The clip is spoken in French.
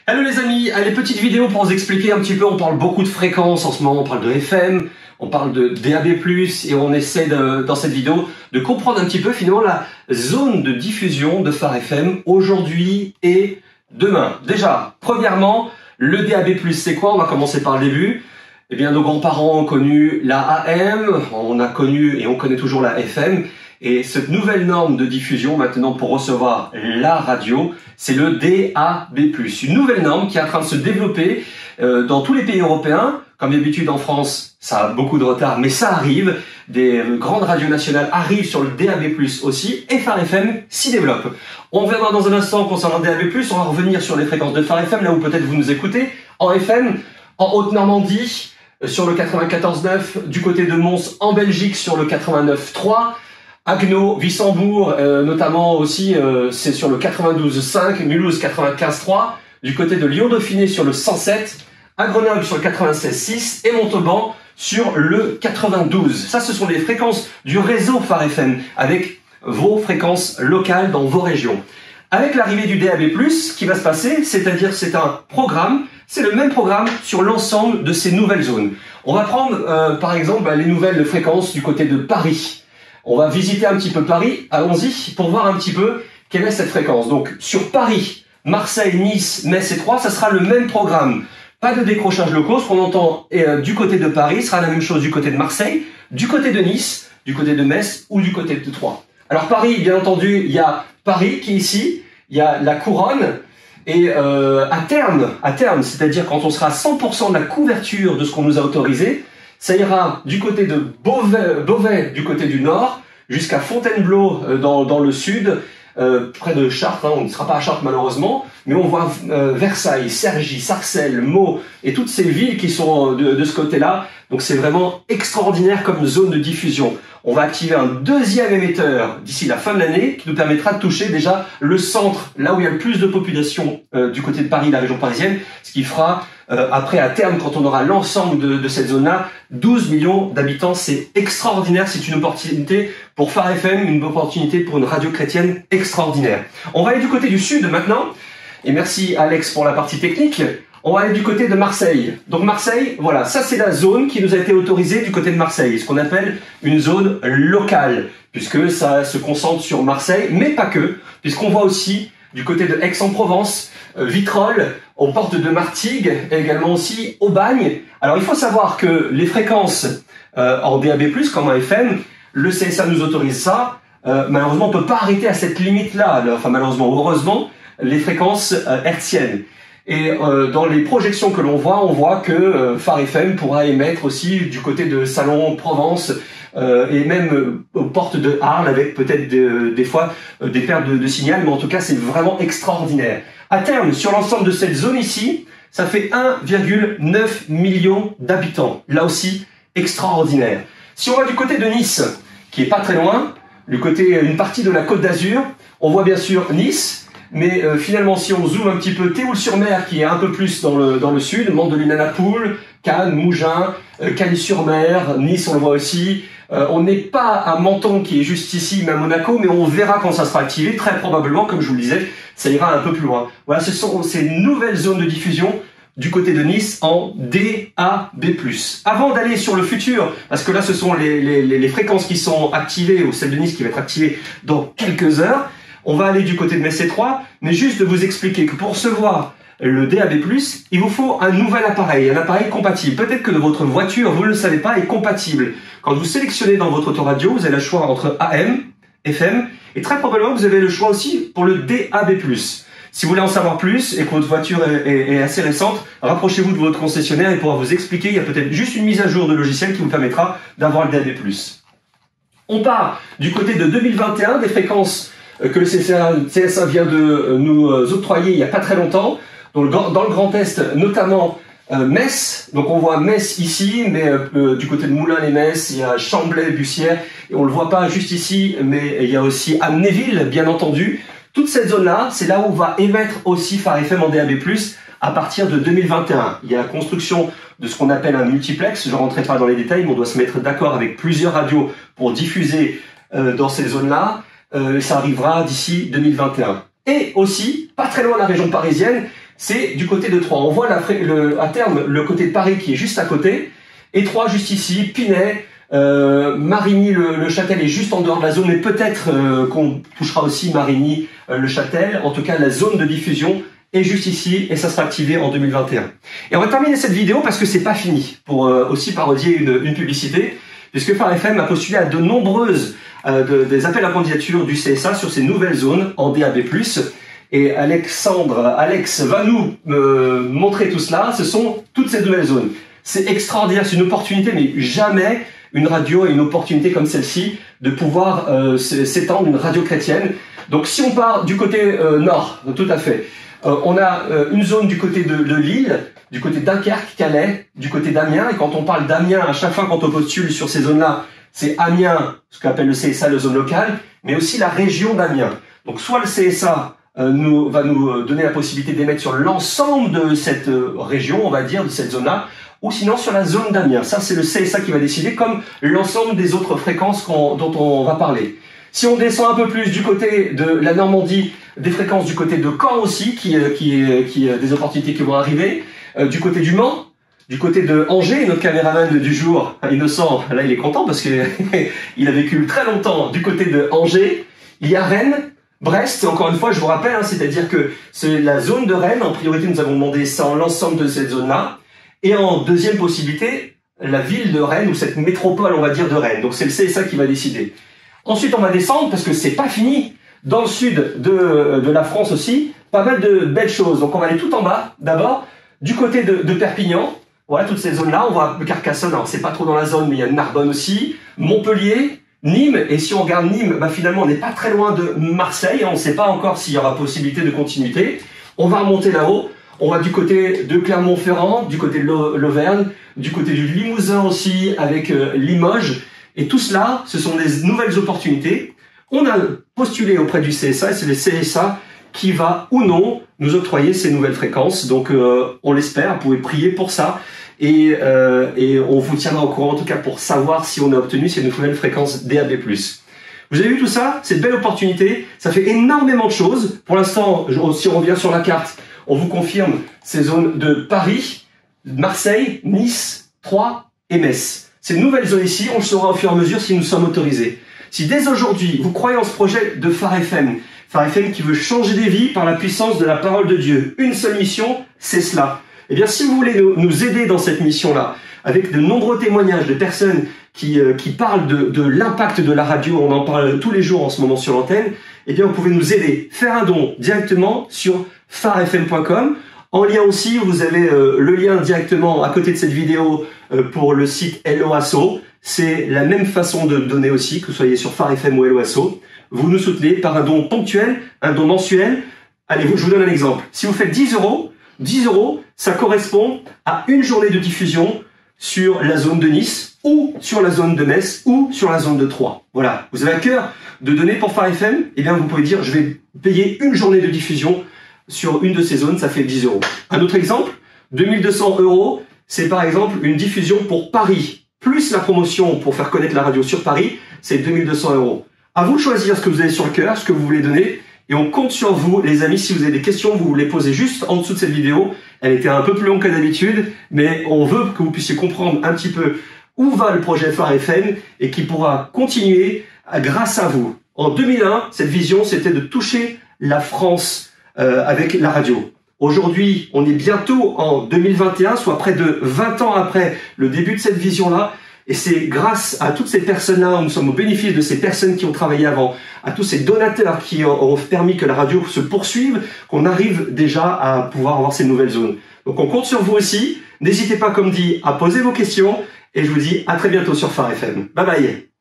Hello les amis, allez, petite vidéo pour vous expliquer un petit peu, on parle beaucoup de fréquences en ce moment, on parle de FM, on parle de DAB+, et on essaie dans cette vidéo de comprendre un petit peu finalement la zone de diffusion de Phare FM aujourd'hui et demain. Déjà, premièrement, le DAB+, c'est quoi? On va commencer par le début. Eh bien, nos grands-parents ont connu la AM, on a connu et on connaît toujours la FM. Et cette nouvelle norme de diffusion maintenant pour recevoir la radio, c'est le DAB+. Une nouvelle norme qui est en train de se développer dans tous les pays européens. Comme d'habitude en France, ça a beaucoup de retard, mais ça arrive. Des grandes radios nationales arrivent sur le DAB+, aussi, et Phare FM s'y développe. On verra dans un instant concernant le DAB+, on va revenir sur les fréquences de Phare FM, là où peut-être vous nous écoutez, en FM, en Haute-Normandie, sur le 94.9, du côté de Mons, en Belgique, sur le 89.3, Haguenau, Wissembourg, notamment aussi, c'est sur le 92.5, Mulhouse 95.3, du côté de Lyon-Dauphiné sur le 107, à Grenoble sur le 96.6 et Montauban sur le 92. Ça, ce sont les fréquences du réseau Phare FM, avec vos fréquences locales dans vos régions. Avec l'arrivée du DAB+, ce qui va se passer, c'est-à-dire c'est un programme, c'est le même programme sur l'ensemble de ces nouvelles zones. On va prendre par exemple les nouvelles fréquences du côté de Paris. On va visiter un petit peu Paris, allons-y, pour voir un petit peu quelle est cette fréquence. Donc sur Paris, Marseille, Nice, Metz et Troyes, ça sera le même programme. Pas de décrochage locaux, ce qu'on entend du côté de Paris sera la même chose du côté de Marseille, du côté de Nice, du côté de Metz ou du côté de Troyes. Alors Paris, bien entendu, il y a Paris qui est ici, il y a la couronne, et à terme, c'est-à-dire quand on sera à 100% de la couverture de ce qu'on nous a autorisé, ça ira du côté de Beauvais du côté du nord, jusqu'à Fontainebleau dans le sud, près de Chartres, on ne sera pas à Chartres malheureusement, mais on voit Versailles, Cergy, Sarcelles, Meaux, et toutes ces villes qui sont de ce côté-là. Donc c'est vraiment extraordinaire comme zone de diffusion. On va activer un deuxième émetteur d'ici la fin de l'année qui nous permettra de toucher déjà le centre, là où il y a le plus de population du côté de Paris, la région parisienne, ce qui fera après à terme, quand on aura l'ensemble de cette zone-là, 12 millions d'habitants. C'est extraordinaire, c'est une opportunité pour Phare FM, une opportunité pour une radio chrétienne extraordinaire. On va aller du côté du sud maintenant, et merci Alex pour la partie technique. On va aller du côté de Marseille. Donc Marseille, voilà, ça c'est la zone qui nous a été autorisée du côté de Marseille, ce qu'on appelle une zone locale, puisque ça se concentre sur Marseille, mais pas que, puisqu'on voit aussi du côté de Aix-en-Provence, Vitrolles, aux portes de Martigues, et également aussi Aubagne. Alors il faut savoir que les fréquences en DAB+, comme en FM, le CSA nous autorise ça. Malheureusement, on ne peut pas arrêter à cette limite-là, enfin malheureusement, heureusement, les fréquences hertziennes. Et dans les projections que l'on voit, on voit que Phare FM pourra émettre aussi du côté de Salon-Provence et même aux portes de Arles avec peut-être des fois des pertes de signal, mais en tout cas c'est vraiment extraordinaire. À terme, sur l'ensemble de cette zone ici, ça fait 1,9 million d'habitants. Là aussi, extraordinaire. Si on va du côté de Nice, qui est pas très loin, du côté une partie de la Côte d'Azur, on voit bien sûr Nice. Mais finalement, si on zoome un petit peu, Théoule-sur-Mer, qui est un peu plus dans le sud, Mandeline-à-la-Poule, Cannes, Mougins, Cagnes-sur-Mer, Nice, on le voit aussi. On n'est pas à Menton, qui est juste ici, mais à Monaco, mais on verra quand ça sera activé. Très probablement, comme je vous le disais, ça ira un peu plus loin. Voilà, ce sont ces nouvelles zones de diffusion du côté de Nice en DAB+. Avant d'aller sur le futur, parce que là, ce sont les fréquences qui sont activées, ou celle de Nice qui va être activée dans quelques heures, on va aller du côté de Metz et Troyes, mais juste de vous expliquer que pour recevoir le DAB+, il vous faut un nouvel appareil, un appareil compatible. Peut-être que votre voiture, vous ne le savez pas, est compatible. Quand vous sélectionnez dans votre autoradio, vous avez le choix entre AM, FM, et très probablement vous avez le choix aussi pour le DAB+. Si vous voulez en savoir plus et que votre voiture est assez récente, rapprochez-vous de votre concessionnaire et pourra vous expliquer. Il y a peut-être juste une mise à jour de logiciel qui vous permettra d'avoir le DAB+. On part du côté de 2021, des fréquences que le CSA vient de nous octroyer il n'y a pas très longtemps, dans le Grand Est, notamment Metz. Donc on voit Metz ici, mais du côté de Moulins-les-Metz, il y a Chamblay, Bussière, et on le voit pas juste ici, mais il y a aussi Amnéville, bien entendu. Toute cette zone-là, c'est là où on va émettre aussi Phare FM en DAB+, à partir de 2021. Il y a la construction de ce qu'on appelle un multiplex, je ne rentrerai pas dans les détails, mais on doit se mettre d'accord avec plusieurs radios pour diffuser dans ces zones-là. Ça arrivera d'ici 2021. Et aussi, pas très loin de la région parisienne, c'est du côté de Troyes. On voit à terme le côté de Paris qui est juste à côté, et Troyes juste ici, Pinay, Marigny-le-Châtel est juste en dehors de la zone, mais peut-être qu'on touchera aussi Marigny-le-Châtel. En tout cas, la zone de diffusion est juste ici et ça sera activé en 2021. Et on va terminer cette vidéo parce que c'est pas fini, pour aussi parodier une publicité, puisque Phare FM a postulé à de nombreuses des appels à candidature du CSA sur ces nouvelles zones en DAB+. Et Alex va nous montrer tout cela. Ce sont toutes ces nouvelles zones. C'est extraordinaire, c'est une opportunité, mais jamais une radio a une opportunité comme celle-ci de pouvoir s'étendre, une radio chrétienne. Donc si on part du côté nord, tout à fait, on a une zone du côté de Lille, du côté de Dunkerque, Calais, du côté d'Amiens. Et quand on parle d'Amiens, à chaque fois quand on postule sur ces zones-là, c'est Amiens, ce qu'appelle le CSA, la zone locale, mais aussi la région d'Amiens. Donc soit le CSA va nous donner la possibilité d'émettre sur l'ensemble de cette région, on va dire, de cette zone-là, ou sinon sur la zone d'Amiens. Ça, c'est le CSA qui va décider, comme l'ensemble des autres fréquences dont on va parler. Si on descend un peu plus du côté de la Normandie, des fréquences du côté de Caen aussi, qui des opportunités qui vont arriver, du côté du Mans, du côté de Angers, notre caméraman du jour, Innocent, là il est content parce que il a vécu très longtemps du côté de Angers. Il y a Rennes, Brest, encore une fois je vous rappelle, c'est-à-dire que c'est la zone de Rennes, en priorité nous avons demandé ça en l'ensemble de cette zone-là, et en deuxième possibilité, la ville de Rennes, ou cette métropole on va dire de Rennes, donc c'est le CSA qui va décider. Ensuite on va descendre, parce que c'est pas fini, dans le sud de la France aussi, pas mal de belles choses, donc on va aller tout en bas, d'abord, du côté de Perpignan. Voilà, toutes ces zones-là, on voit Carcassonne, alors c'est pas trop dans la zone, mais il y a Narbonne aussi, Montpellier, Nîmes, et si on regarde Nîmes, finalement on n'est pas très loin de Marseille, on ne sait pas encore s'il y aura possibilité de continuité. On va remonter là-haut, on va du côté de Clermont-Ferrand, du côté de l'Auvergne, du côté du Limousin aussi, avec Limoges, et tout cela, ce sont des nouvelles opportunités. On a postulé auprès du CSA, et c'est le CSA qui va ou non nous octroyer ces nouvelles fréquences. Donc on l'espère, vous pouvez prier pour ça. Et on vous tiendra au courant en tout cas pour savoir si on a obtenu ces nouvelles fréquences DAB+. Vous avez vu tout ça? C'est une belle opportunité. Ça fait énormément de choses. Pour l'instant, si on revient sur la carte, on vous confirme ces zones de Paris, Marseille, Nice, Troyes et Metz. Ces nouvelles zones ici, on le saura au fur et à mesure si nous sommes autorisés. Si dès aujourd'hui, vous croyez en ce projet de Phare FM, Phare FM qui veut changer des vies par la puissance de la parole de Dieu, une seule mission, c'est cela. Eh bien, si vous voulez nous aider dans cette mission-là, avec de nombreux témoignages de personnes qui parlent de l'impact de la radio, on en parle tous les jours en ce moment sur l'antenne, eh bien, vous pouvez nous aider. Faire un don directement sur pharefm.com. En lien aussi, vous avez le lien directement à côté de cette vidéo pour le site Helloasso. C'est la même façon de donner aussi, que vous soyez sur Phare FM ou Helloasso. Vous nous soutenez par un don ponctuel, un don mensuel. Allez, je vous donne un exemple. Si vous faites 10 €, ça correspond à une journée de diffusion sur la zone de Nice, ou sur la zone de Metz, ou sur la zone de Troyes. Voilà. Vous avez à cœur de donner pour Phare FM, eh bien, vous pouvez dire, je vais payer une journée de diffusion sur une de ces zones, ça fait 10 €. Un autre exemple, 2200 €, c'est par exemple une diffusion pour Paris, plus la promotion pour faire connaître la radio sur Paris, c'est 2200 €. À vous de choisir ce que vous avez sur le cœur, ce que vous voulez donner, et on compte sur vous, les amis. Si vous avez des questions, vous les posez juste en dessous de cette vidéo. Elle était un peu plus longue que d'habitude, mais on veut que vous puissiez comprendre un petit peu où va le projet Phare FM et qui pourra continuer grâce à vous. En 2001, cette vision, c'était de toucher la France avec la radio. Aujourd'hui, on est bientôt en 2021, soit près de 20 ans après le début de cette vision-là. Et c'est grâce à toutes ces personnes-là, nous sommes au bénéfice de ces personnes qui ont travaillé avant, à tous ces donateurs qui ont permis que la radio se poursuive, qu'on arrive déjà à pouvoir avoir ces nouvelles zones. Donc on compte sur vous aussi. N'hésitez pas, comme dit, à poser vos questions. Et je vous dis à très bientôt sur Phare FM. Bye bye.